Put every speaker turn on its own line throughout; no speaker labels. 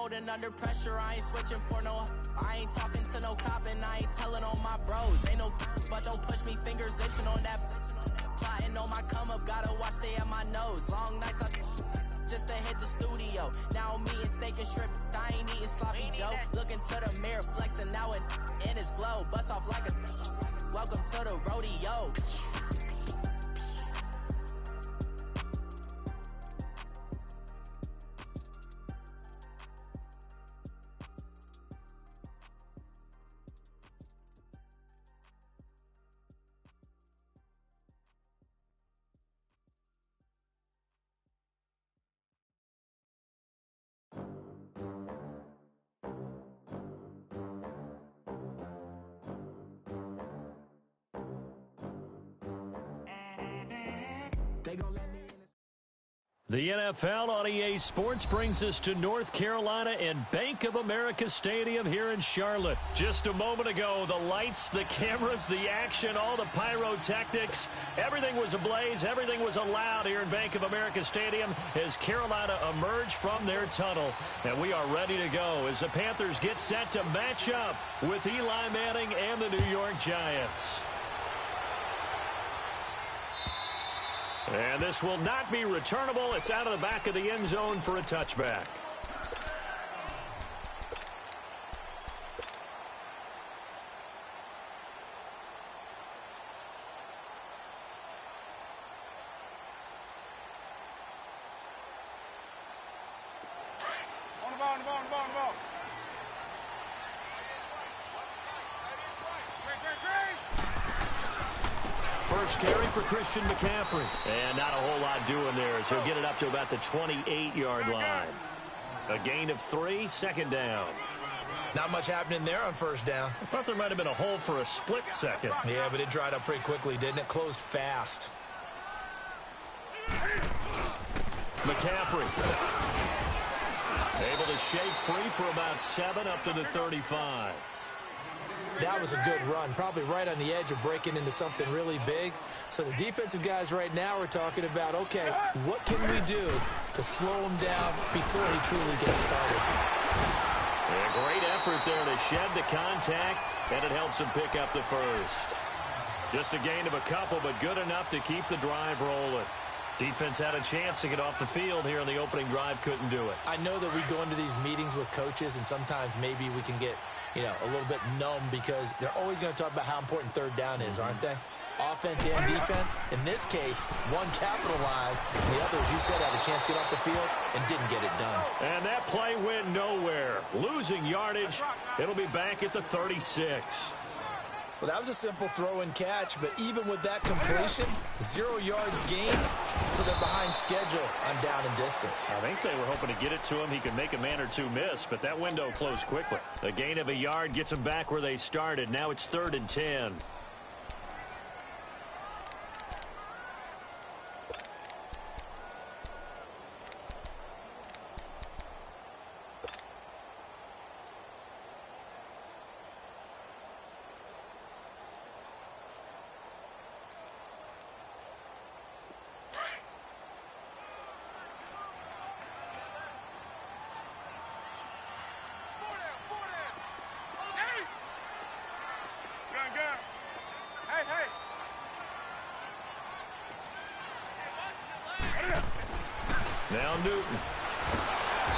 folding under pressure, I ain't switching for no. I ain't talking to no cop and I ain't telling on my bros. Ain't no but don't push me, fingers itching on that. Plotting on my come up, gotta watch stay at my nose. Long nights I just to hit the studio. Now I'm eating steak and shrimp, I ain't eating sloppy Joe. Looking to the mirror, flexing now and in his glow. Bust off like a welcome to the rodeo.
The NFL on EA Sports brings us to North Carolina and Bank of America Stadium here in Charlotte. Just a moment ago, the lights, the cameras, the action, all the pyrotechnics, everything was ablaze, everything was allowed here in Bank of America Stadium as Carolina emerged from their tunnel. And we are ready to go as the Panthers get set to match up with Eli Manning and the New York Giants. And this will not be returnable. It's out of the back of the end zone for a touchback.
On the ball.
First carry for Christian McCaffrey. And not a whole lot doing there as he'll get it up to about the 28-yard line. A gain of 3, second down.
Not much happening there on first down.
I thought there might have been a hole for a split second.
Yeah, but it dried up pretty quickly, didn't it? Closed fast.
McCaffrey. Able to shake free for about 7 up to the 35.
That was a good run, probably right on the edge of breaking into something really big. So the defensive guys right now are talking about, okay, what can we do to slow him down before he truly gets started?
A great effort there to shed the contact, and it helps him pick up the first. Just a gain of a couple, but good enough to keep the drive rolling. Defense had a chance to get off the field here in the opening drive, couldn't do it.
I know that we go into these meetings with coaches, and sometimes maybe we can get, a little bit numb because they're always going to talk about how important third down is, aren't they? Offense and defense. In this case, one capitalized, and the other, as you said, had a chance to get off the field and didn't get it done.
And that play went nowhere. Losing yardage. It'll be back at the 36.
Well, that was a simple throw and catch, but even with that completion, 0 yards gained, so they're behind schedule on down and distance.
I think they were hoping to get it to him. He could make a man or two miss, but that window closed quickly. A gain of a yard gets them back where they started. Now it's 3rd and 10. Now Newton.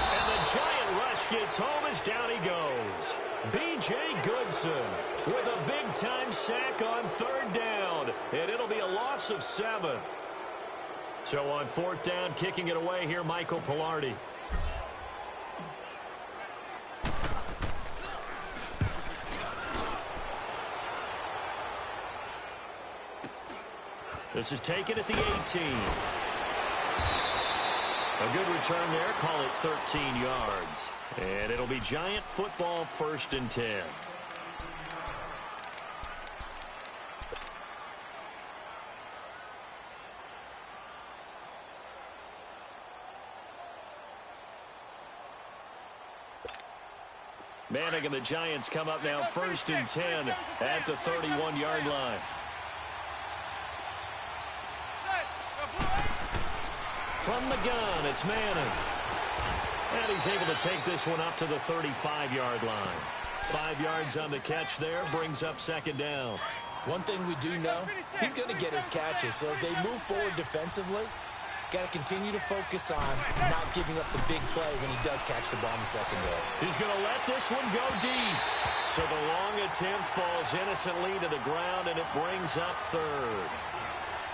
And the giant rush gets home as down he goes. B.J. Goodson with a big-time sack on 3rd down. And it'll be a loss of 7. So on 4th down, kicking it away here, Michael Palardy. This is taken at the 18. A good return there. Call it 13 yards. And it'll be Giant football, 1st and 10. Manning and the Giants come up now 1st and 10 at the 31-yard line. From the gun, it's Manning. And he's able to take this one up to the 35-yard line. 5 yards on the catch there, brings up second down.
One thing we do know, he's going to get his catches. So as they move forward defensively, got to continue to focus on not giving up the big play when he does catch the ball in the secondary.
He's going to let this one go deep. So the long attempt falls innocently to the ground, and it brings up third.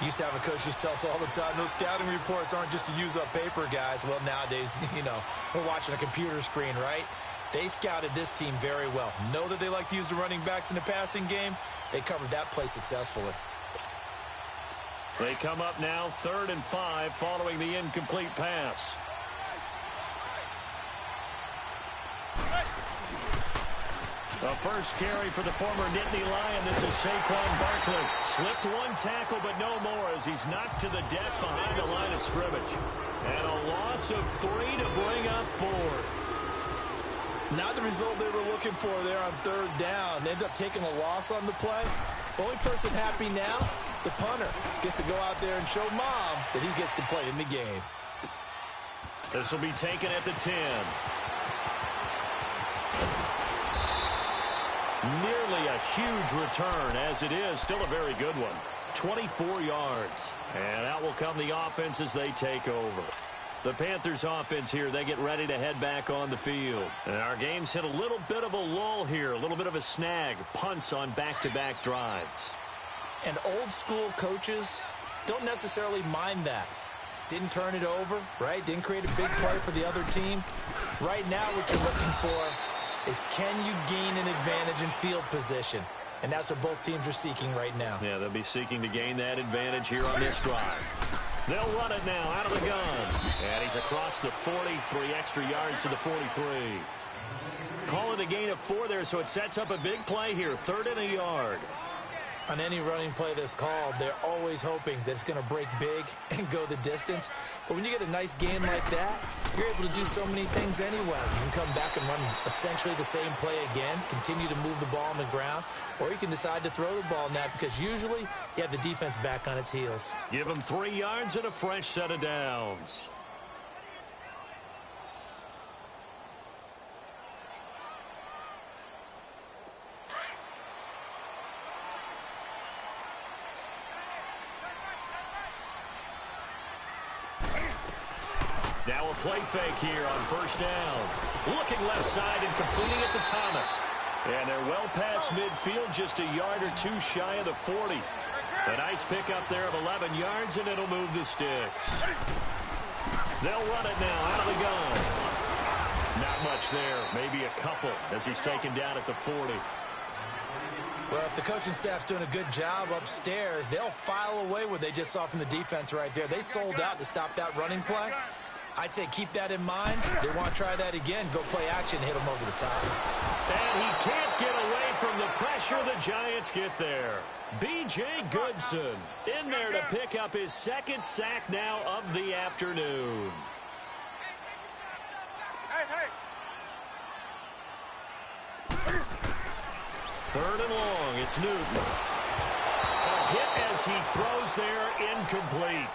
Used to have a coach who tell us all the time, those scouting reports aren't just to use up paper, guys. Well, nowadays, we're watching a computer screen, right? They scouted this team very well. Know that they like to use the running backs in the passing game. They covered that play successfully.
They come up now 3rd and 5 following the incomplete pass. The first carry for the former Nittany Lion. This is Saquon Barkley. Slipped one tackle, but no more as he's knocked to the deck behind the line of scrimmage. And a loss of 3 to bring up 4.
Not the result they were looking for there on 3rd down. They ended up taking a loss on the play. The only person happy now, the punter, gets to go out there and show mom that he gets to play in the game.
This will be taken at the 10. Nearly a huge return, as it is still a very good one. 24 yards. And out will come the offense as they take over. The Panthers offense here, they get ready to head back on the field. And our game's hit a little bit of a lull here, a little bit of a snag. Punts on back-to-back drives.
And old school coaches don't necessarily mind that. Didn't turn it over, right? Didn't create a big play for the other team. Right now what you're looking for is, can you gain an advantage in field position? And that's what both teams are seeking right now.
Yeah, they'll be seeking to gain that advantage here on this drive. They'll run it now out of the gun. And he's across the 40, 3 extra yards to the 43. Call it a gain of 4 there, so it sets up a big play here. 3rd and a yard.
On any running play that's called, they're always hoping that it's going to break big and go the distance. But when you get a nice game like that, you're able to do so many things anyway. You can come back and run essentially the same play again, continue to move the ball on the ground, or you can decide to throw the ball now because usually you have the defense back on its heels.
Give them 3 yards and a fresh set of downs. Now a play fake here on 1st down. Looking left side and completing it to Thomas. And they're well past midfield, just a yard or 2 shy of the 40. A nice pickup there of 11 yards, and it'll move the sticks. They'll run it now out of the gun. Not much there, maybe a couple as he's taken down at the 40.
Well, if the coaching staff's doing a good job upstairs, they'll file away what they just saw from the defense right there. They sold out to stop that running play. I'd say keep that in mind. They want to try that again. Go play action, hit them over the top.
And he can't get away from the pressure. The Giants get there. B.J. Goodson in there to pick up his 2nd sack now of the afternoon.
Hey.
3rd and long. It's Newton. A hit as he throws there, incomplete.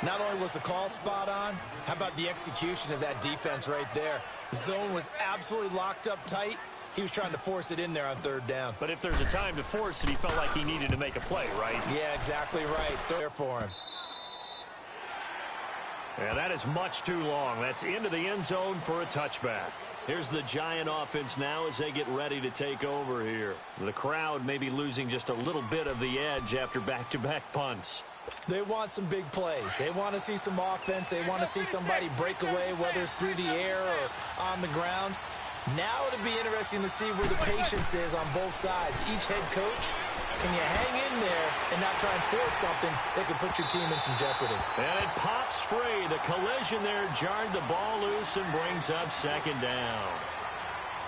Not only was the call spot on, how about the execution of that defense right there? The zone was absolutely locked up tight. He was trying to force it in there on 3rd down.
But if there's a time to force it, he felt like he needed to make a play, right?
Yeah, exactly right. There for him.
Yeah, that is much too long. That's into the end zone for a touchback. Here's the Giant offense now as they get ready to take over here. The crowd may be losing just a little bit of the edge after back-to-back punts.
They want some big plays. They want to see some offense. They want to see somebody break away, whether it's through the air or on the ground. Now it'll be interesting to see where the patience is on both sides. Each head coach, can you hang in there and not try and force something that could put your team in some jeopardy?
And it pops free. The collision there jarred the ball loose and brings up 2nd down.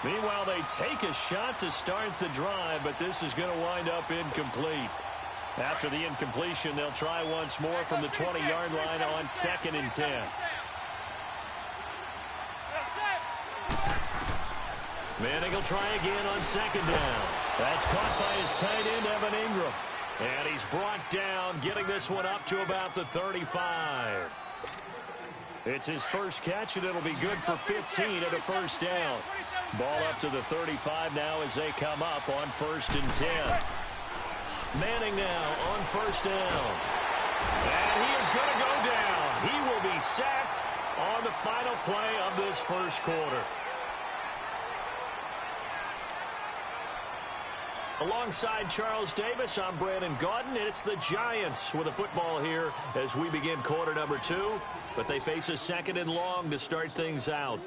Meanwhile, they take a shot to start the drive, but this is going to wind up incomplete. After the incompletion, they'll try once more from the 20-yard line on 2nd and 10. Manning will try again on 2nd down. That's caught by his tight end, Evan Ingram. And he's brought down, getting this one up to about the 35. It's his first catch, and it'll be good for 15 and a first down. Ball up to the 35 now as they come up on 1st and 10. Manning now on 1st down. And he is going to go down. He will be sacked on the final play of this first quarter. Alongside Charles Davis, I'm Brandon Gaudin, and it's the Giants with the football here as we begin quarter number 2. But they face a 2nd and long to start things out.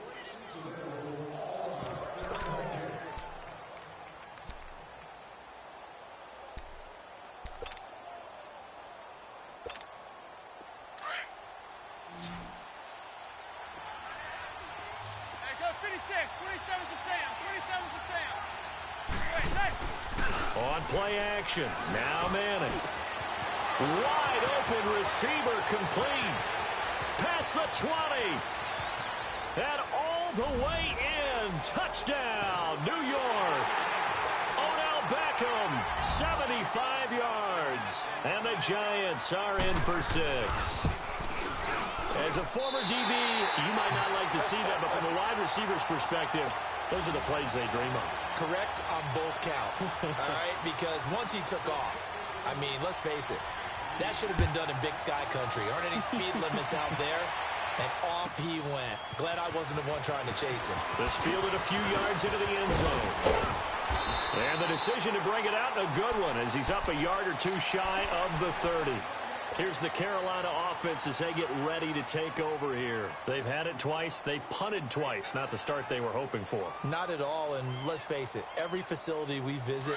Hey, go 26. 27 to Sam. 27 to Sam. Wait, hey.
On play action, now Manning. Wide open receiver complete. Past the 20. And all the way in. Touchdown, New York. Odell Beckham, 75 yards. And the Giants are in for 6. As a former DB, you might not like to see that, but from a wide receiver's perspective, those are the plays they dream of.
Correct on both counts, all right? Because once he took off, I mean, let's face it, that should have been done in Big Sky Country. Aren't any speed limits out there? And off he went. Glad I wasn't the one trying to chase him.
This fielded a few yards into the end zone. And the decision to bring it out, a good one, as he's up a yard or two shy of the 30. Here's the Carolina offense as they get ready to take over here. They've had it twice. They've punted twice. Not the start they were hoping for.
Not at all, and let's face it, every facility we visit,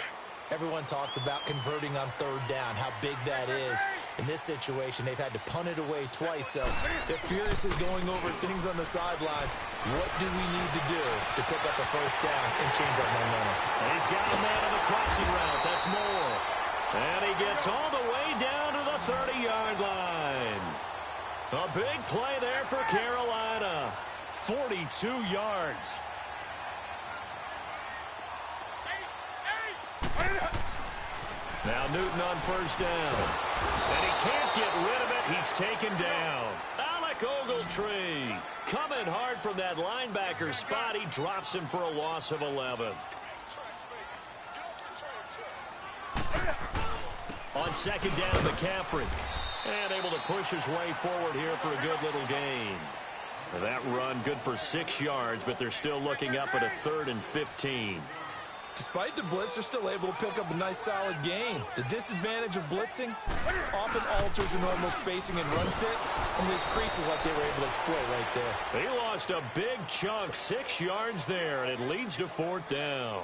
everyone talks about converting on 3rd down, how big that is. In this situation, they've had to punt it away twice, so they're furiously going over things on the sidelines. What do we need to do to pick up a 1st down and change our momentum?
And he's got a man on the crossing route. That's Moore. And he gets all the way down to the 30-yard line. A big play there for Carolina. 42 yards. Now Newton on 1st down. And he can't get rid of it. He's taken down. Alec Ogletree coming hard from that linebacker spot. He drops him for a loss of 11. On 2nd down, McCaffrey. And able to push his way forward here for a good little gain. That run good for 6 yards, but they're still looking up at a 3rd and 15.
Despite the blitz, they're still able to pick up a nice solid gain. The disadvantage of blitzing often alters the normal spacing and run fits and leaves creases like they were able to exploit right there.
They lost a big chunk, 6 yards there, and it leads to 4th down.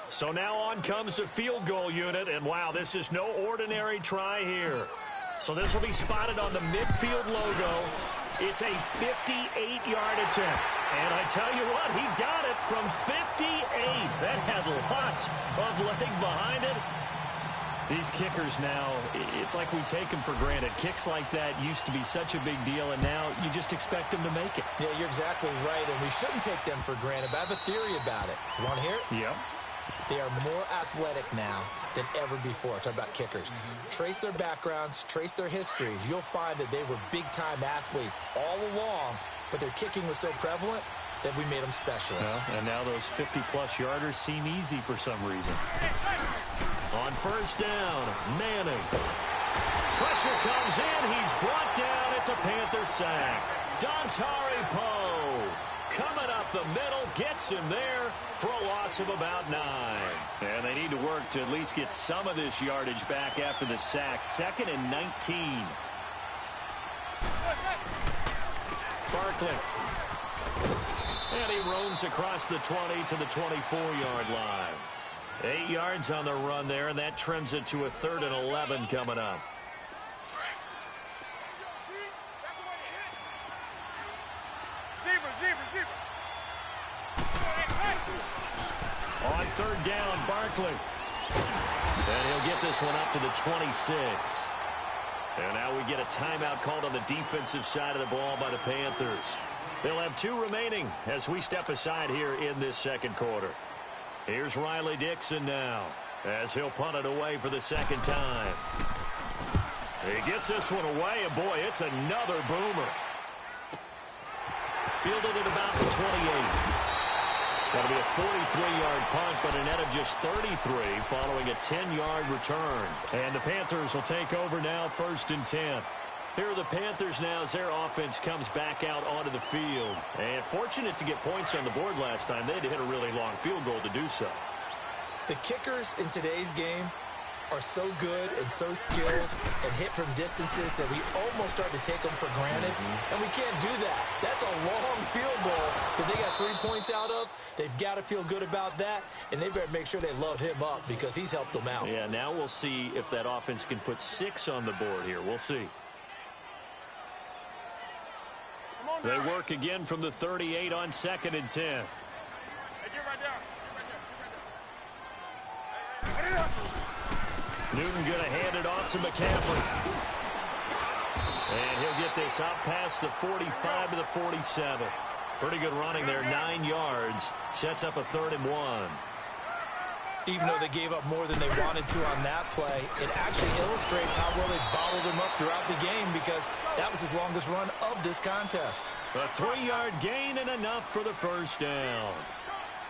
So now on comes the field goal unit, and wow, this is no ordinary try here. So this will be spotted on the midfield logo. It's a 58-yard attempt. And I tell you what, he got it from 58. That had lots of leg behind it. These kickers now, it's like we take them for granted. Kicks like that used to be such a big deal, and now you just expect them to make it.
Yeah, you're exactly right, and we shouldn't take them for granted, but I have a theory about it. You want to hear it?
Yeah.
They are more athletic now than ever before. Talk about kickers. Trace their backgrounds, trace their histories. You'll find that they were big-time athletes all along, but their kicking was so prevalent that we made them specialists.
Well, and now those 50-plus yarders seem easy for some reason. On 1st down, Manning. Pressure comes in. He's brought down. It's a Panther sack. Dontari Poe coming up the middle, gets him there for a loss of about 9. And they need to work to at least get some of this yardage back after the sack. 2nd and 19. Barkley. And he roams across the 20 to the 24-yard line. 8 yards on the run there, and that trims it to a 3rd and 11 coming up. On 3rd down, Barkley. And he'll get this one up to the 26. And now we get a timeout called on the defensive side of the ball by the Panthers. They'll have 2 remaining as we step aside here in this 2nd quarter. Here's Riley Dixon now as he'll punt it away for the 2nd time. He gets this one away, and boy, it's another boomer. Fielded at about the 28. That'll be a 43-yard punt, but a net of just 33 following a 10-yard return. And the Panthers will take over now, 1st and 10. Here are the Panthers now as their offense comes back out onto the field. And fortunate to get points on the board last time. They had to hit a really long field goal to do so.
The kickers in today's game are so good and so skilled and hit from distances that we almost start to take them for granted. And we can't do that. That's a long field goal that they got 3 points out of. They've got to feel good about that, and they better make sure they load him up because he's helped them out.
Yeah, now we'll see if that offense can put 6 on the board here. We'll see. They work again from the 38 on 2nd and 10.
Hey, get right there. Get right there.
Newton going to hand it off to McCaffrey. And he'll get this out past the 45 to the 47. Pretty good running there, 9 yards. Sets up a 3rd and 1.
Even though they gave up more than they wanted to on that play, it actually illustrates how well they bottled him up throughout the game because that was his longest run of this contest.
A 3-yard gain and enough for the 1st down.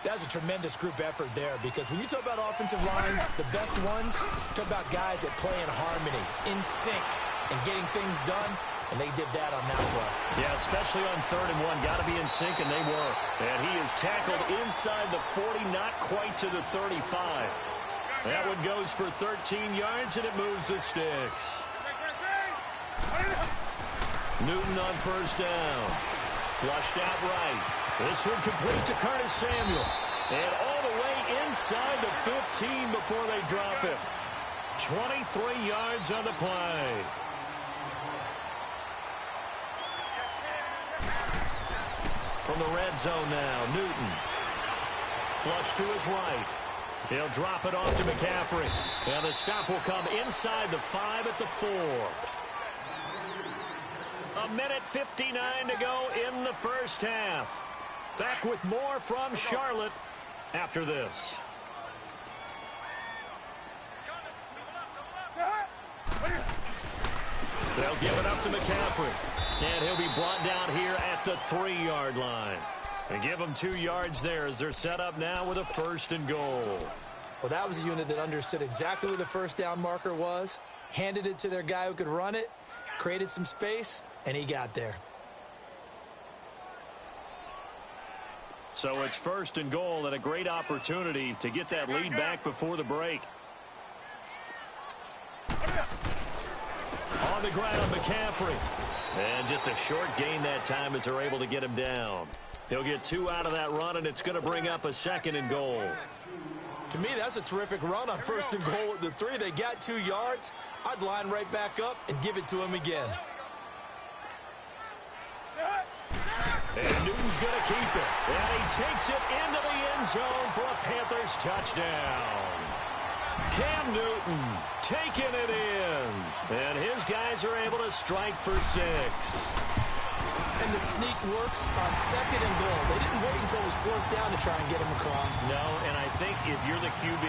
That's a tremendous group effort there because when you talk about offensive lines, the best ones, talk about guys that play in harmony, in sync, and getting things done, and they did that on that play.
Yeah, especially on 3rd and 1. Got to be in sync, and they were. And he is tackled inside the 40, not quite to the 35. That one goes for 13 yards, and it moves the sticks. Newton on 1st down. Flushed out right. This one complete to Curtis Samuel. And all the way inside the 15 before they drop him. 23 yards on the play. From the red zone now, Newton. Flush to his right. He'll drop it off to McCaffrey. And the stop will come inside the 5 at the 4. A minute 59 to go in the 1st half. Back with more from Charlotte after this. They'll give it up to McCaffrey. And he'll be brought down here at the 3-yard line. And give them 2 yards there as they're set up now with a 1st and goal.
Well, that was a unit that understood exactly where the 1st down marker was, handed it to their guy who could run it, created some space, and he got there.
So it's 1st and goal and a great opportunity to get that lead back before the break. On the ground, McCaffrey. And just a short gain that time as they're able to get him down. He'll get 2 out of that run, and it's going to bring up a 2nd and goal.
To me, that's a terrific run on 1st and goal at the 3. They got 2 yards. I'd line right back up and give it to him again.
And Newton's going to keep it. And he takes it into the end zone for a Panthers touchdown. Cam Newton taking it in. And his guys are able to strike for 6.
And the sneak works on 2nd and goal. They didn't wait until it was 4th down to try and get him across.
No, and I think if you're the QB,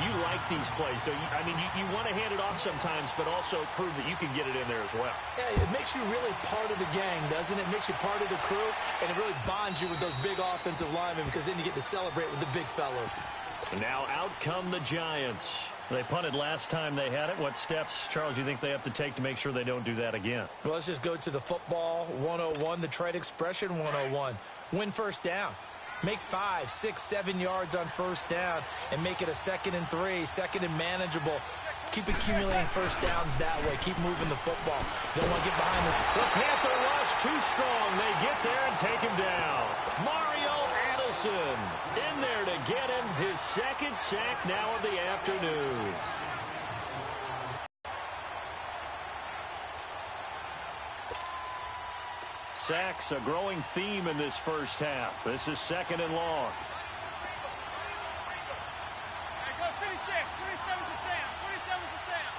you like these plays, don't you? I mean, you want to hand it off sometimes, but also prove that you can get it in there as well.
Yeah, it makes you really part of the gang, doesn't it? It makes you part of the crew, and it really bonds you with those big offensive linemen because then you get to celebrate with the big fellas.
And now out come the Giants. They punted last time they had it. What steps, Charles, you think they have to take to make sure they don't do that again?
Well, let's just go to the football 101, the trade expression 101. Win 1st down. Make 5, 6, 7 yards on 1st down and make it a 2nd and 3, 2nd and manageable. Keep accumulating 1st downs that way. Keep moving the football. Don't want to get behind this.
The Panther rush too strong. They get there and take him down. Mario Addison in there to get him his 2nd sack now of the afternoon. Sacks, a growing theme in this 1st half. This is 2nd and long.
Hey, go 56. 27 to Sam. 27 to Sam.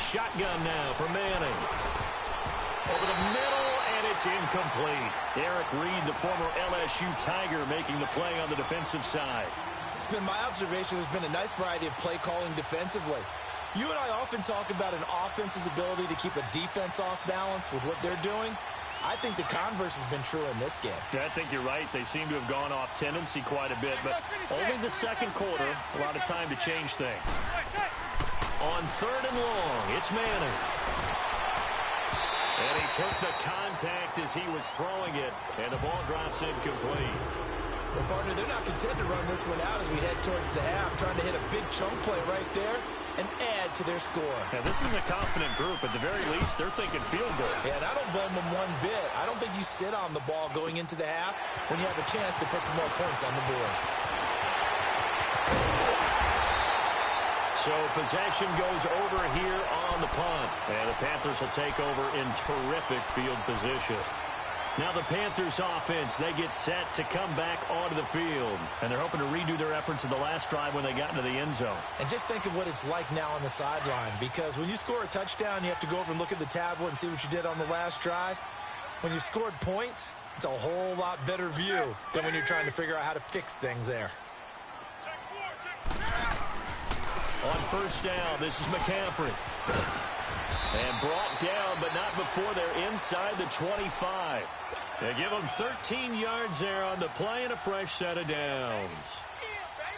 Shotgun now for Manning. Over the middle, and it's incomplete. Eric Reed, the former LSU Tiger, making the play on the defensive side.
It's been my observation there's been a nice variety of play calling defensively. You and I often talk about an offense's ability to keep a defense off balance with what they're doing. I think the converse has been true in this game.
Yeah, I think you're right. They seem to have gone off tendency quite a bit, but only the second quarter, a lot of time to change things. On 3rd and long, it's Manning. And he took the contact as he was throwing it, and the ball drops incomplete.
Well, partner, they're not content to run this one out as we head towards the half, trying to hit a big chunk play right there and add to their score.
Yeah, this is a confident group. At the very least, they're thinking field goal.
Yeah, and I don't blame them one bit. I don't think you sit on the ball going into the half when you have a chance to put some more points on the board.
So possession goes over here on the punt. And the Panthers will take over in terrific field position. Now the Panthers offense, they get set to come back onto the field. And they're hoping to redo their efforts in the last drive when they got into the end zone.
And just think of what it's like now on the sideline, because when you score a touchdown, you have to go over and look at the tablet and see what you did on the last drive. When you scored points, it's a whole lot better view than when you're trying to figure out how to fix things there.
On 1st down, this is McCaffrey. And brought down, but not before they're inside the 25. They give them 13 yards there on the play and a fresh set of downs.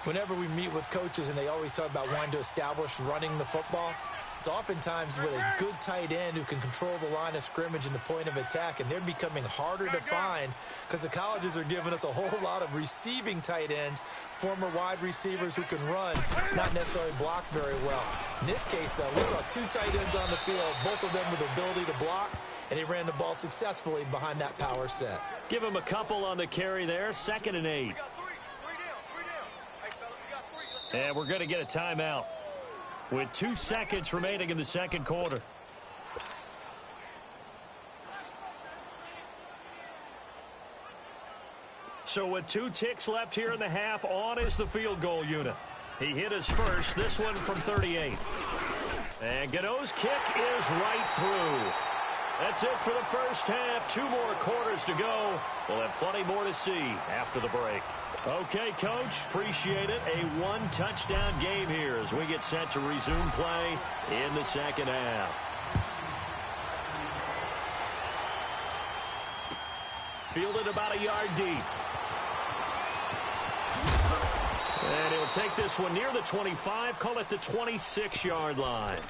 Whenever we meet with coaches and they always talk about wanting to establish running the football, it's oftentimes with a good tight end who can control the line of scrimmage and the point of attack, and they're becoming harder to find because the colleges are giving us a whole lot of receiving tight ends, former wide receivers who can run, not necessarily block very well. In this case, though, we saw 2 tight ends on the field, both of them with the ability to block, and he ran the ball successfully behind that power set.
Give him a couple on the carry there, 2nd and 8. And we're going to get a timeout with 2 seconds remaining in the second quarter. So with 2 ticks left here in the half, on is the field goal unit. He hit his first, this one from 38. And Gano's kick is right through. That's it for the first half. 2 more quarters to go. We'll have plenty more to see after the break. Okay, Coach, appreciate it. A 1-touchdown game here as we get set to resume play in the second half. Fielded about a yard deep. And he'll take this one near the 25, call it the 26-yard line.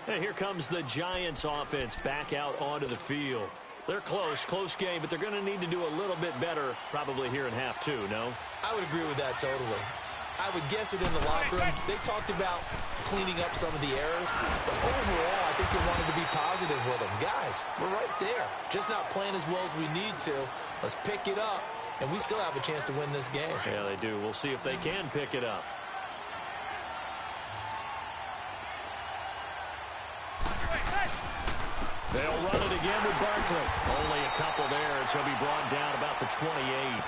And here comes the Giants offense back out onto the field. They're close game, but they're going to need to do a little bit better probably here in half 2, no?
I would agree with that totally. I would guess it in the locker room. They talked about cleaning up some of the errors, but overall, I think they wanted to be positive with them. Guys, we're right there. Just not playing as well as we need to. Let's pick it up, and we still have a chance to win this game.
Yeah, they do. We'll see if they can pick it up. They'll run it again with Barkley. Only a couple there as he'll be brought down about the 28.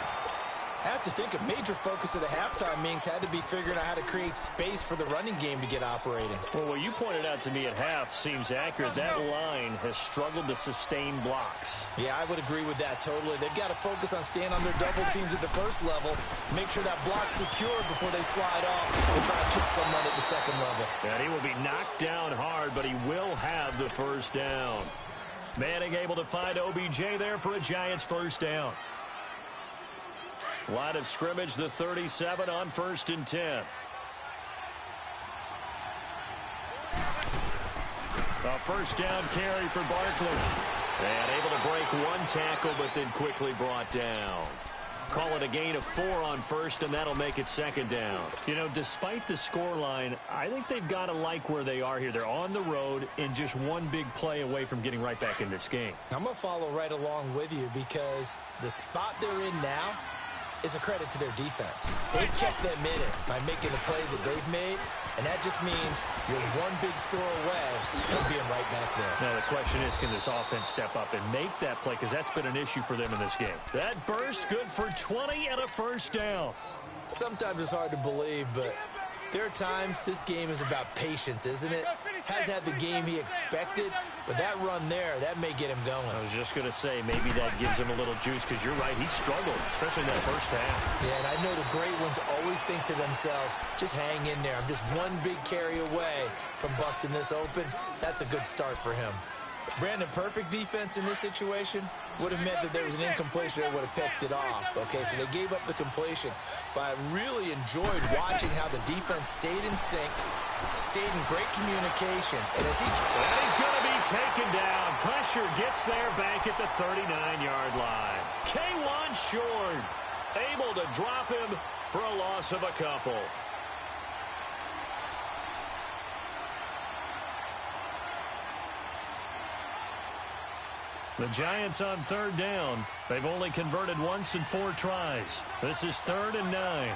I have to think a major focus of the halftime meetings had to be figuring out how to create space for the running game to get operating.
Well, what you pointed out to me at half seems accurate. That line has struggled to sustain blocks.
Yeah, I would agree with that totally. They've got to focus on staying on their double teams at the first level, make sure that block's secured before they slide off and try to chip someone at the second level.
And he will be knocked down hard, but he will have the first down. Manning able to find OBJ there for a Giants first down. Line of scrimmage, the 37 on 1st and 10. A first down carry for Barkley. And able to break 1 tackle, but then quickly brought down. Call it a gain of 4 on 1st, and that'll make it 2nd down. You know, despite the scoreline, I think they've got to like where they are here. They're on the road and just 1 big play away from getting right back in this game.
I'm going to follow right along with you because the spot they're in now is a credit to their defense. They've kept them in it by making the plays that they've made, and that just means you're 1 big score away from being right back there.
Now the question is, can this offense step up and make that play? Because that's been an issue for them in this game. That burst good for 20 and a first down.
Sometimes it's hard to believe, but there are times this game is about patience, isn't it? Has had the game he expected, but that run there, that may get him going.
I was just going to say, maybe that gives him a little juice, because you're right, he struggled, especially in that first half.
Yeah, and I know the great ones always think to themselves, just hang in there. I'm just one big carry away from busting this open. That's a good start for him. Brandon, perfect defense in this situation would have meant that there was an incompletion that would have picked it off. Okay, so they gave up the completion. But I really enjoyed watching how the defense stayed in sync, stayed in great communication. And as
he's going to be taken down. Pressure gets there back at the 39-yard line. K1 short, able to drop him for a loss of a couple. The Giants on third down. They've only converted once in 4 tries. This is 3rd and 9.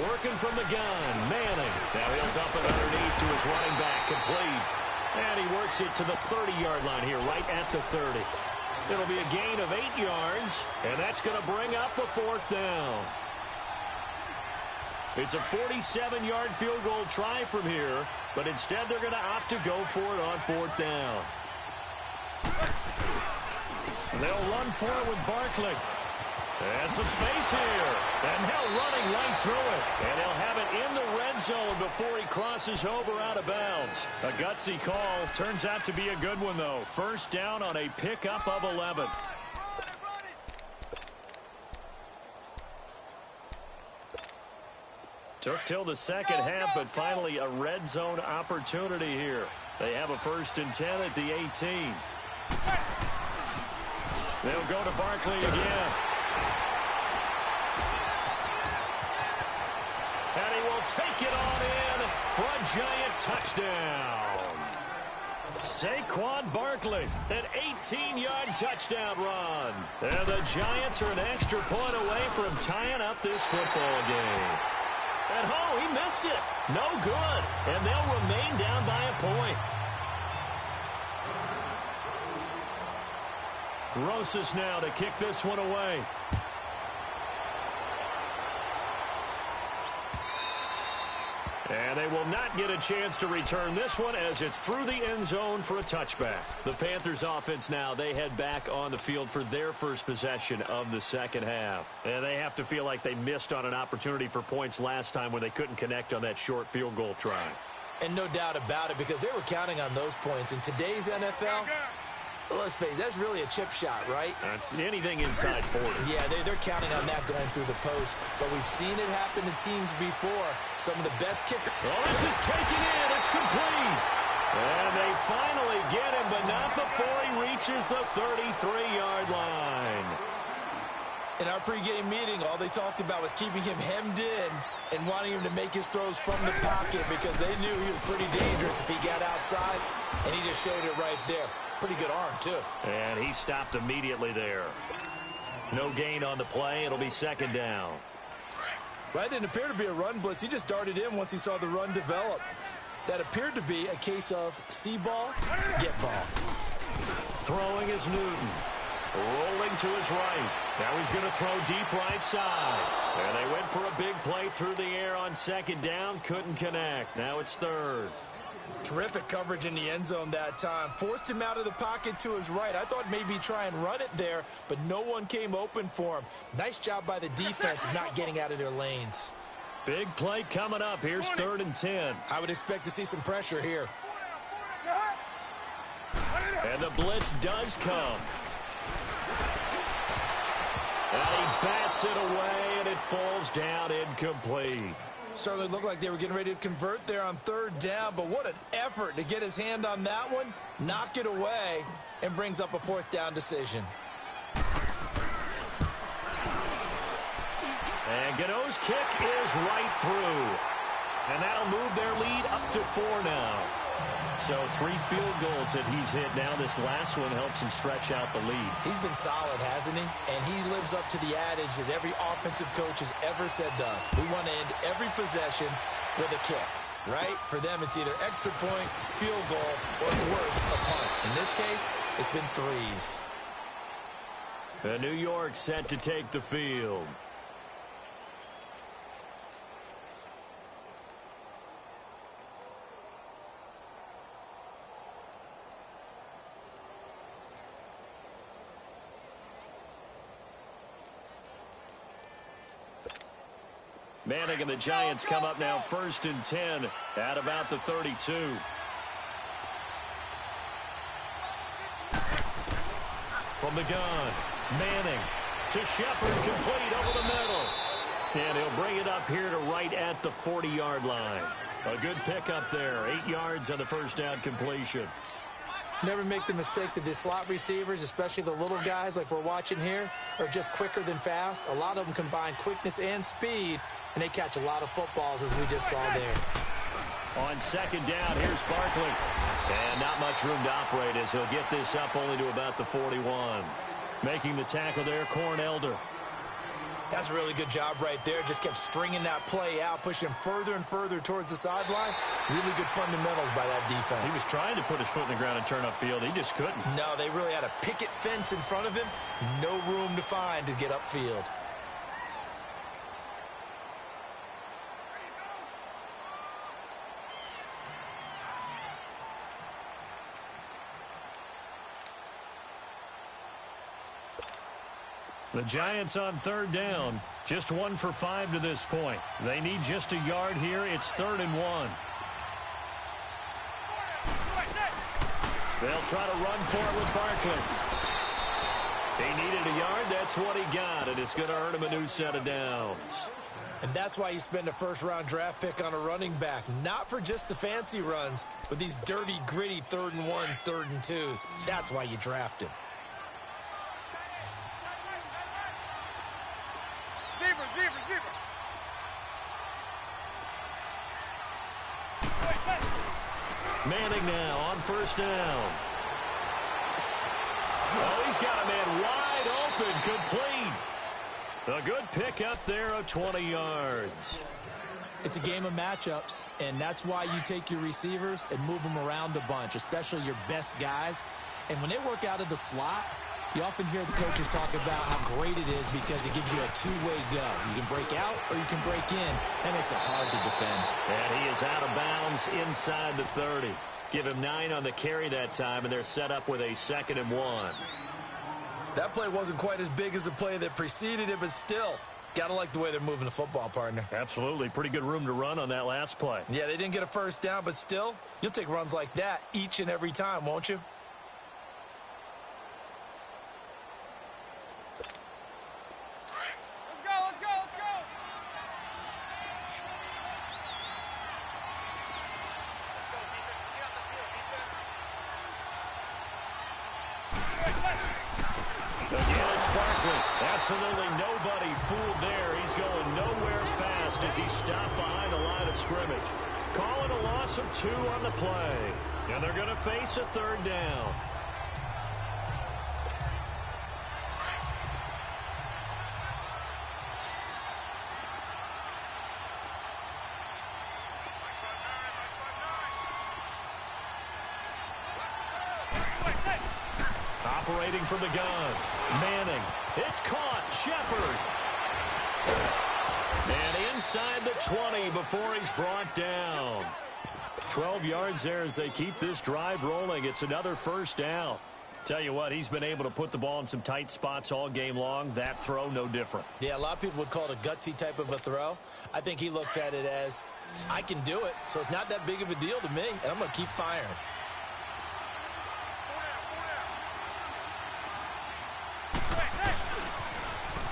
Working from the gun, Manning. Now he'll dump it underneath to his running back, complete. And he works it to the 30-yard line here, right at the 30. It'll be a gain of 8 yards, and that's going to bring up a 4th down. It's a 47-yard field goal try from here, but instead they're going to opt to go for it on 4th down. They'll run for it with Barkley. There's some space here. And now running right through it. And he'll have it in the red zone before he crosses over out of bounds. A gutsy call. Turns out to be a good one, though. 1st down on a pickup of 11. Took till the second half, but finally a red zone opportunity here. They have a 1st and 10 at the 18. They'll go to Barkley again. And he will take it on in for a Giant touchdown. Saquon Barkley, an 18-yard touchdown run. And the Giants are an extra point away from tying up this football game. At home, he missed it. No good. And they'll remain down by a point. Rosas now to kick this one away. And they will not get a chance to return this one as it's through the end zone for a touchback. The Panthers offense now, they head back on the field for their first possession of the second half. And they have to feel like they missed on an opportunity for points last time when they couldn't connect on that short field goal try.
And no doubt about it, because they were counting on those points. In today's NFL, let's face it, that's really a chip shot, right?
That's anything inside 40.
Yeah, they're counting on that going through the post. But we've seen it happen to teams before. Some of the best kickers.
Oh, this is taken in. It's complete. And they finally get him, but not before he reaches the 33-yard line.
In our pregame meeting, all they talked about was keeping him hemmed in and wanting him to make his throws from the pocket because they knew he was pretty dangerous if he got outside, and he just showed it right there. Pretty good arm, too.
And he stopped immediately there. No gain on the play. It'll be 2nd down.
Well, that didn't appear to be a run blitz. He just darted in once he saw the run develop. That appeared to be a case of see ball, get ball.
Throwing is Newton. Rolling to his right. Now he's going to throw deep right side. And they went for a big play through the air on 2nd down. Couldn't connect. Now it's 3rd.
Terrific coverage in the end zone that time. Forced him out of the pocket to his right. I thought maybe try and run it there, but no one came open for him. Nice job by the defense of not getting out of their lanes.
Big play coming up. Here's 3rd and 10.
I would expect to see some pressure here.
And the blitz does come. And he bats it away, and it falls down incomplete.
Certainly looked like they were getting ready to convert there on 3rd down, but what an effort to get his hand on that one, knock it away, and brings up a 4th down decision.
And Gano's kick is right through. And that'll move their lead up to 4 now. So 3 field goals that he's hit now. This last one helps him stretch out the lead.
He's been solid, hasn't he? And he lives up to the adage that every offensive coach has ever said to us. We want to end every possession with a kick, right? For them, it's either extra point, field goal, or worse, a punt. In this case, it's been 3s.
And New York set to take the field. Manning and the Giants come up now 1st and 10 at about the 32. From the gun, Manning to Shepard, complete over the middle. And he'll bring it up here to right at the 40-yard line. A good pickup there, 8 yards on the first down completion.
Never make the mistake that the slot receivers, especially the little guys like we're watching here, are just quicker than fast. A lot of them combine quickness and speed, and they catch a lot of footballs, as we just saw there.
On 2nd down, here's Barkley. And not much room to operate as he'll get this up only to about the 41. Making the tackle there, Corn Elder.
That's a really good job right there. Just kept stringing that play out, pushing him further and further towards the sideline. Really good fundamentals by that defense.
He was trying to put his foot in the ground and turn upfield. He just couldn't.
No, they really had a picket fence in front of him. No room to find to get upfield.
The Giants on 3rd down. Just 1 for 5 to this point. They need just a yard here. It's 3rd and 1. They'll try to run for it with Barkley. He needed a yard. That's what he got, and it's going to earn him a new set of downs.
And that's why you spend a 1st-round draft pick on a running back. Not for just the fancy runs, but these dirty, gritty 3rd and 1s, 3rd and 2s. That's why you draft him.
Manning now on 1st down. Oh, he's got a man wide open, complete. A good pickup there of 20 yards.
It's a game of matchups, and that's why you take your receivers and move them around a bunch, especially your best guys. And when they work out of the slot, you often hear the coaches talk about how great it is because it gives you a two-way go. You can break out or you can break in. That makes it hard to defend.
And he is out of bounds inside the 30. Give him 9 on the carry that time, and they're set up with a 2nd and 1.
That play wasn't quite as big as the play that preceded it, but still, gotta like the way they're moving the football, partner.
Absolutely. Pretty good room to run on that last play.
Yeah, they didn't get a 1st down, but still, you'll take runs like that each and every time, won't you?
Absolutely nobody fooled there. He's going nowhere fast as he's stopped behind the line of scrimmage. Call it a loss of 2 on the play. And they're going to face a 3rd down. Operating from the gun, Manning. It's caught. Shepard. And inside the 20 before he's brought down. 12 yards there as they keep this drive rolling. It's another 1st down. Tell you what, he's been able to put the ball in some tight spots all game long. That throw, no different.
Yeah, a lot of people would call it a gutsy type of a throw. I think he looks at it as, I can do it, so it's not that big of a deal to me, and I'm going to keep firing.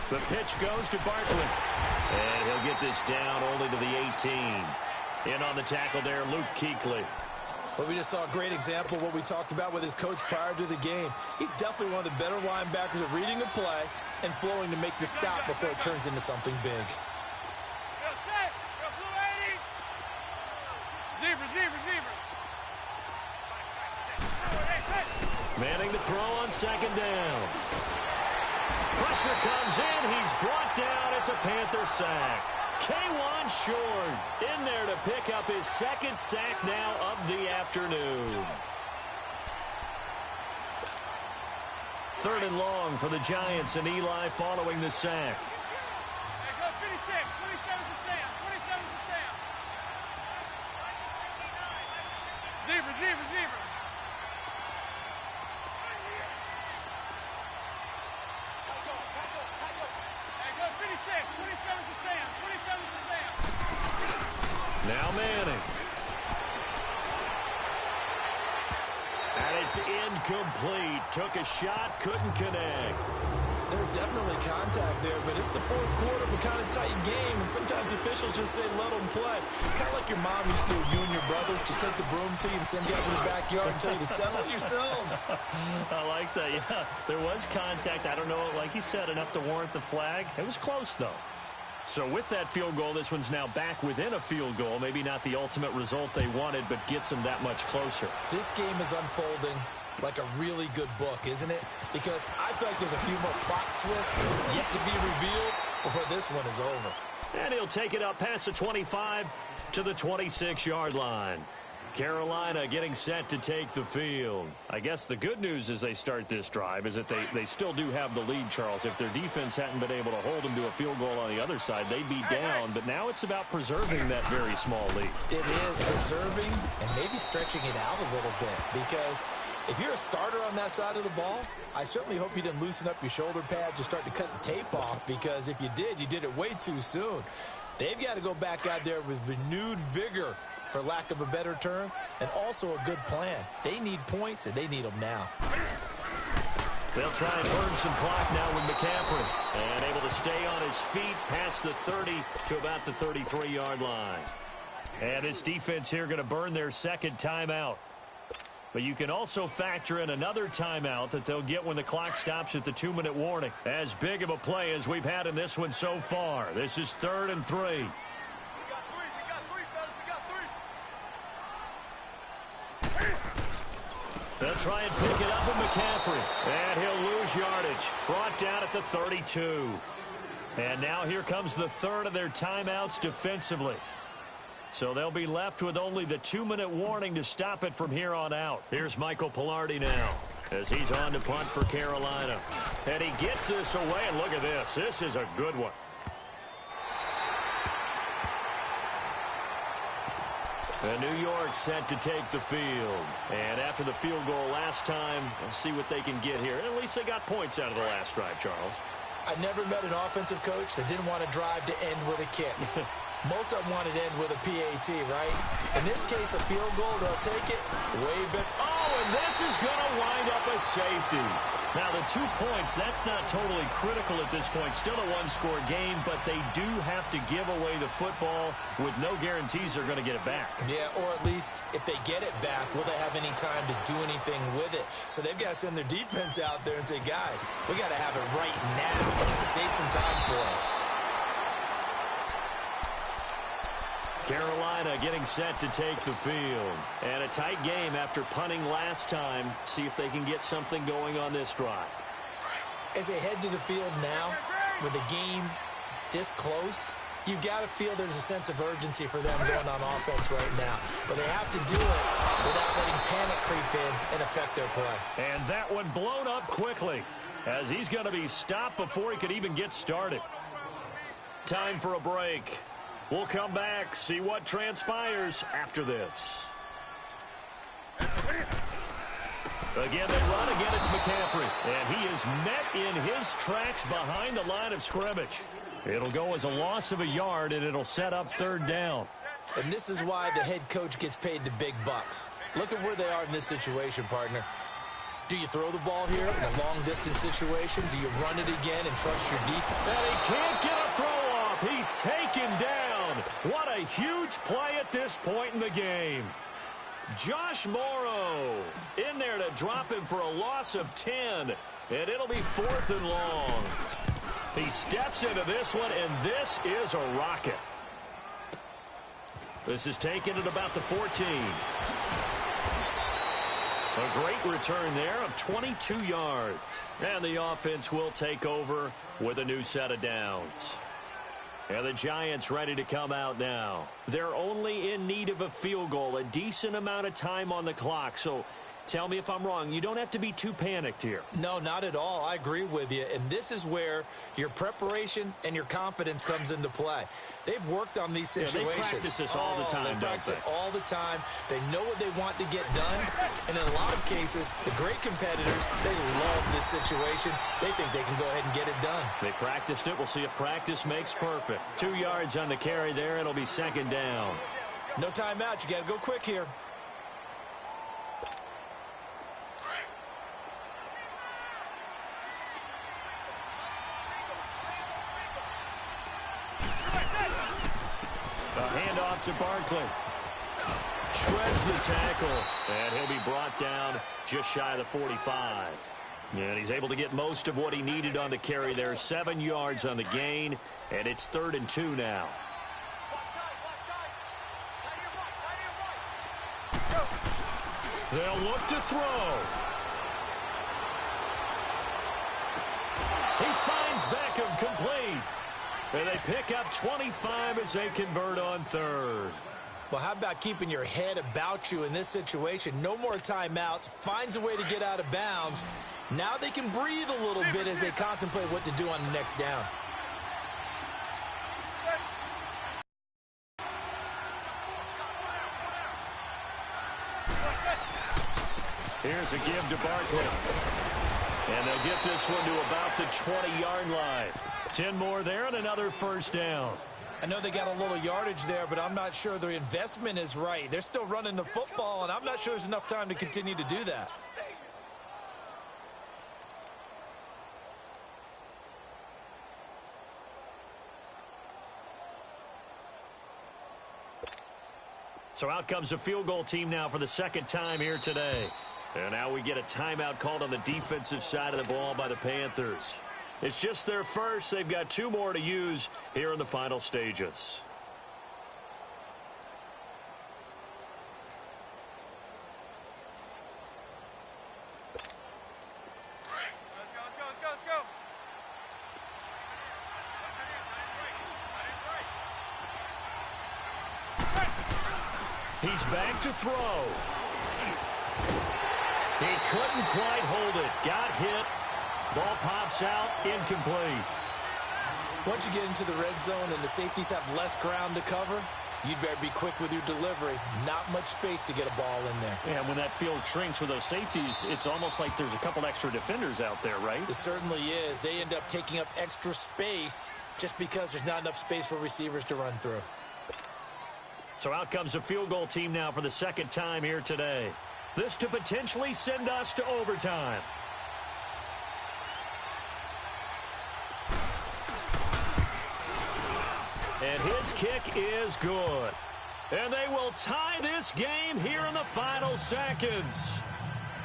The pitch goes to Barkley. And he'll get this down only to the 18. In on the tackle there, Luke Kuechly.
But we just saw a great example of what we talked about with his coach prior to the game. He's definitely one of the better linebackers at reading the play and flowing to make the stop before it turns into something big.
Manning to throw on 2nd down. Pressure comes in. He's brought down. It's a Panther sack. Kawann Short in there to pick up his 2nd sack now of the afternoon. 3rd and long for the Giants, and Eli following the sack. Now Manning. And it's incomplete. Took a shot, couldn't connect.
There's definitely contact there, but it's the fourth quarter of a kind of tight game, and sometimes officials just say let them play. Kind of like your mom used to, you and your brothers, just take the broom to you and send you out to the backyard and tell you to settle it yourselves.
I like that. Yeah, there was contact. I don't know, like you said, enough to warrant the flag. It was close, though. So with that field goal, this one's now back within a field goal. Maybe not the ultimate result they wanted, but gets them that much closer.
This game is unfolding like a really good book, isn't it? Because I feel like there's a few more plot twists yet to be revealed before this one is over.
And he'll take it up past the 25 to the 26-yard line. Carolina getting set to take the field. I guess the good news as they start this drive is that they still do have the lead, Charles. If their defense hadn't been able to hold them to a field goal on the other side, they'd be down. But now it's about preserving that very small lead.
It is preserving and maybe stretching it out a little bit, because if you're a starter on that side of the ball, I certainly hope you didn't loosen up your shoulder pads or start to cut the tape off, because if you did, you did it way too soon. They've got to go back out there with renewed vigor, for lack of a better term, and also a good plan. They need points, and they need them now.
They'll try and burn some clock now with McCaffrey. And able to stay on his feet past the 30 to about the 33-yard line. And this defense here going to burn their second timeout. But you can also factor in another timeout that they'll get when the clock stops at the 2-minute warning. As big of a play as we've had in this one so far. This is 3rd and 3. They'll try and pick it up with McCaffrey. And he'll lose yardage. Brought down at the 32. And now here comes the third of their timeouts defensively. So they'll be left with only the 2-minute warning to stop it from here on out. Here's Michael Pilardi now as he's on to punt for Carolina. And he gets this away, and look at this. This is a good one. And New York set to take the field. And after the field goal last time, we'll see what they can get here. At least they got points out of the last drive, Charles.
I never met an offensive coach that didn't want to drive to end with a kick. Most of them wanted to end with a PAT, right? In this case, a field goal, they'll take it way better.
Oh, and this is going to wind up a safety. Now, the 2 points, that's not totally critical at this point. Still a one-score game, but they do have to give away the football with no guarantees they're going to get it back.
Yeah, or at least if they get it back, will they have any time to do anything with it? So they've got to send their defense out there and say, guys, we got to have it right now. Save some time for us.
Carolina getting set to take the field. And a tight game after punting last time. See if they can get something going on this drive.
As they head to the field now, with the game this close, you've got to feel there's a sense of urgency for them going on offense right now. But they have to do it without letting panic creep in and affect their play.
And that one blown up quickly as he's going to be stopped before he could even get started. Time for a break. We'll come back, see what transpires after this. Again, they run. Again, it's McCaffrey. And he is met in his tracks behind the line of scrimmage. It'll go as a loss of a yard, and it'll set up 3rd down.
And this is why the head coach gets paid the big bucks. Look at where they are in this situation, partner. Do you throw the ball here in a long-distance situation? Do you run it again and trust your defense?
And he can't get a throw off. He's taken down. What a huge play at this point in the game. Josh Morrow in there to drop him for a loss of 10. And it'll be 4th and long. He steps into this one, and this is a rocket. This is taken at about the 14. A great return there of 22 yards. And the offense will take over with a new set of downs. And the Giants ready to come out now. They're only in need of a field goal, a decent amount of time on the clock. So tell me if I'm wrong. You don't have to be too panicked here.
No, not at all. I agree with you. And this is where your preparation and your confidence comes into play. They've worked on these situations.
Yeah, they practice this all the time,
They practice it all the time. They know what they want to get done. And in a lot of cases, the great competitors, they love this situation. They think they can go ahead and get it done.
They practiced it. We'll see if practice makes perfect. 2 yards on the carry there. It'll be 2nd down.
No timeout. You got to go quick here.
A handoff to Barkley. Shreds the tackle, and he'll be brought down just shy of the 45. And he's able to get most of what he needed on the carry there. 7 yards on the gain, and it's 3rd and 2 now. They'll look to throw. He finds Beckham complete. And they pick up 25 as they convert on 3rd.
Well, how about keeping your head about you in this situation? No more timeouts. Finds a way to get out of bounds. Now they can breathe a little bit as they contemplate what to do on the next down.
Here's a give to Barkley. And they'll get this one to about the 20-yard line. 10 more there and another 1st down.
I know they got a little yardage there, but I'm not sure their investment is right. They're still running the football, and I'm not sure there's enough time to continue to do that.
So out comes a field goal team now for the 2nd time here today. And now we get a timeout called on the defensive side of the ball by the Panthers. It's just their first. They've got 2 more to use here in the final stages.
Let's go.
He's back to throw. He couldn't quite hold it. Got hit. Ball pops out. Incomplete.
Once you get into the red zone and the safeties have less ground to cover, you'd better be quick with your delivery. Not much space to get a ball in there.
Yeah, when that field shrinks with those safeties, it's almost like there's a couple extra defenders out there, right?
It certainly is. They end up taking up extra space just because there's not enough space for receivers to run through.
So out comes a field goal team now for the 2nd time here today. This to potentially send us to overtime. And his kick is good. And they will tie this game here in the final seconds.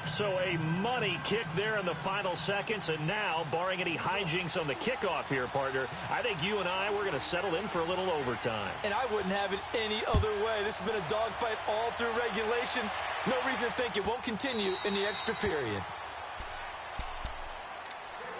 So a money kick there in the final seconds. And now, barring any hijinks on the kickoff here, partner, I think you and I, we're going to settle in for a little overtime.
And I wouldn't have it any other way. This has been a dogfight all through regulation. No reason to think it won't continue in the extra period.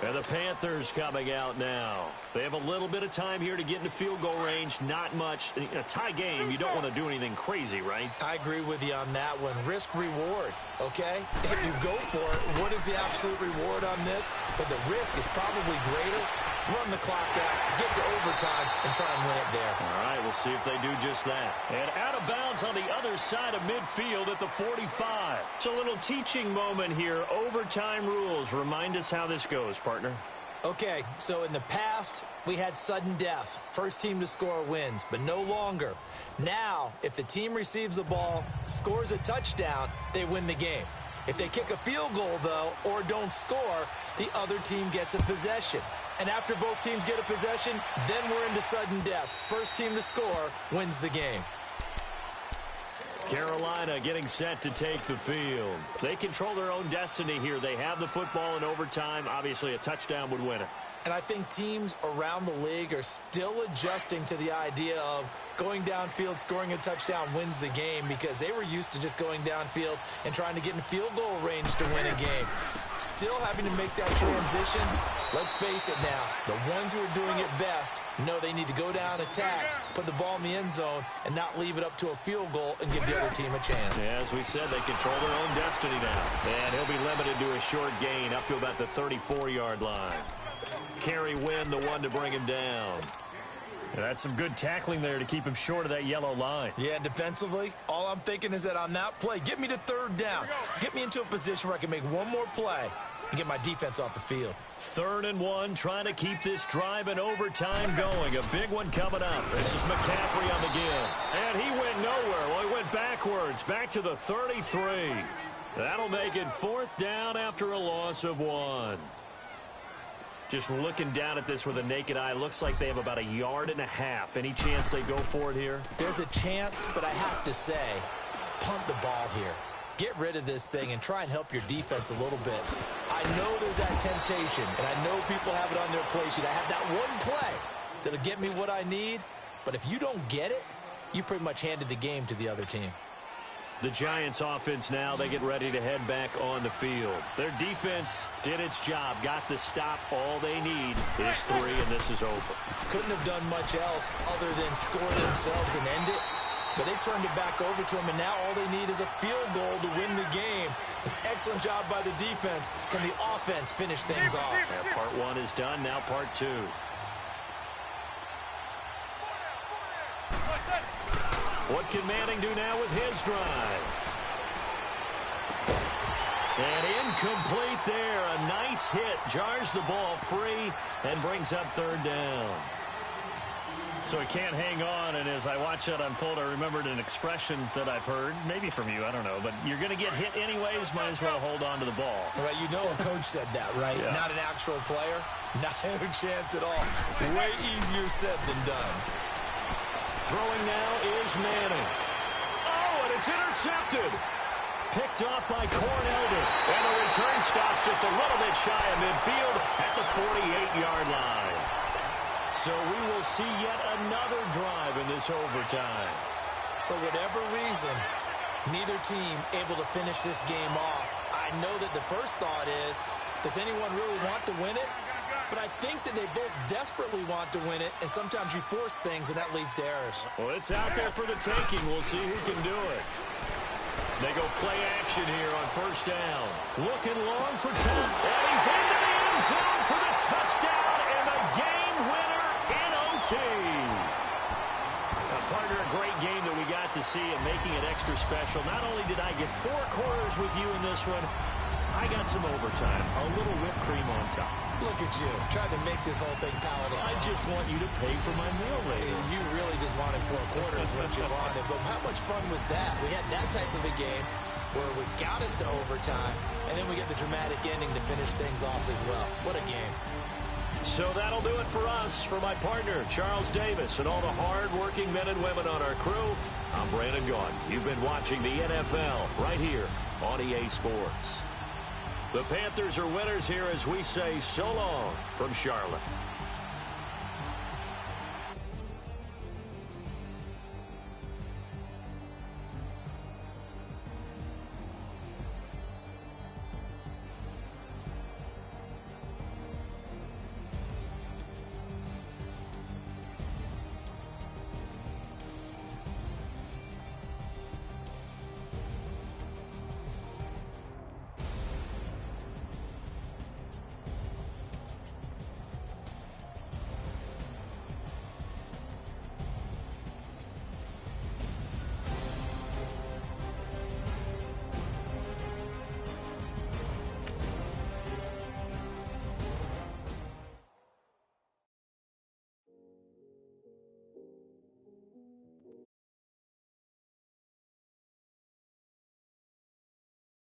And the Panthers coming out now. They have a little bit of time here to get into field goal range. Not much. In a tie game, you don't want to do anything crazy, right?
I agree with you on that one. Risk reward, okay? If you go for it, what is the absolute reward on this? But the risk is probably greater. Run the clock out, get to overtime, and try and win it there.
All right, we'll see if they do just that. And out of bounds on the other side of midfield at the 45. It's a little teaching moment here. Overtime rules. Remind us how this goes, partner.
Okay, so in the past, we had sudden death. First team to score wins, but no longer. Now, if the team receives the ball, scores a touchdown, they win the game. If they kick a field goal, though, or don't score, the other team gets a possession. And after both teams get a possession, then we're into sudden death. First team to score wins the game.
Carolina getting set to take the field. They control their own destiny here. They have the football in overtime. Obviously, a touchdown would win it.
And I think teams around the league are still adjusting to the idea of going downfield, scoring a touchdown wins the game, because they were used to just going downfield and trying to get in field goal range to win a game. Still having to make that transition. Let's face it now, the ones who are doing it best know they need to go down, attack, put the ball in the end zone, and not leave it up to a field goal and give the other team a chance.
Yeah, as we said, they control their own destiny now. And he'll be limited to a short gain up to about the 34-yard line. Kerry Wynn, the one to bring him down. And that's some good tackling there to keep him short of that yellow line.
Yeah, defensively, all I'm thinking is that on that play, get me to third down. Get me into a position where I can make one more play. and get my defense off the field.
3rd and 1, trying to keep this drive in overtime going. A big one coming up. This is McCaffrey on the give. And he went nowhere. Well, he went backwards, back to the 33. That'll make it 4th down after a loss of 1. Just looking down at this with a naked eye, looks like they have about 1.5 yards. Any chance they go for it here?
There's a chance, but I have to say, punt the ball here. Get rid of this thing and try and help your defense a little bit. I know there's that temptation, and I know people have it on their play sheet. I have that one play that'll get me what I need, but if you don't get it, you pretty much handed the game to the other team.
The Giants offense now, they get ready to head back on the field. Their defense did its job, got the stop. All they need is 3, and this is over.
Couldn't have done much else other than score themselves and end it. But they turned it back over to them, and now all they need is a field goal to win the game. An excellent job by the defense. Can the offense finish things off?
Yeah, part 1 is done, now part 2. What can Manning do now with his drive? And incomplete there. A nice hit. Jars the ball free and brings up 3rd down. So he can't hang on, and as I watch that unfold, I remembered an expression that I've heard, maybe from you, I don't know, but you're going to get hit anyways, might as well hold on to the ball.
Right, you know a coach said that, right?
Yeah.
Not an actual player. Not a chance at all. Way easier said than done.
Throwing now is Manning. Oh, and it's intercepted. Picked off by Cornelder. And the return stops just a little bit shy of midfield at the 48-yard line. So we will see yet another drive in this overtime.
For whatever reason, neither team able to finish this game off. I know that the first thought is, does anyone really want to win it? But I think that they both desperately want to win it, and sometimes you force things, and that leads to errors.
Well, it's out there for the taking. We'll see who can do it. They go play action here on 1st down. Looking long for 10. And he's into the end zone for the touchdown and the game winner in OT. Partner, a great game that we got to see and making it extra special. Not only did I get 4 quarters with you in this one, I got some overtime. A little whipped cream on top.
Look at you, trying to make this whole thing palatable.
I just want you to pay for my meal later.
You really just wanted 4 quarters, what you wanted. But how much fun was that? We had that type of a game where we got us to overtime, and then we get the dramatic ending to finish things off as well. What a game.
So that'll do it for us. For my partner, Charles Davis, and all the hard-working men and women on our crew, I'm Brandon Gaudin. You've been watching the NFL right here on EA Sports. The Panthers are winners here as we say so long from Charlotte.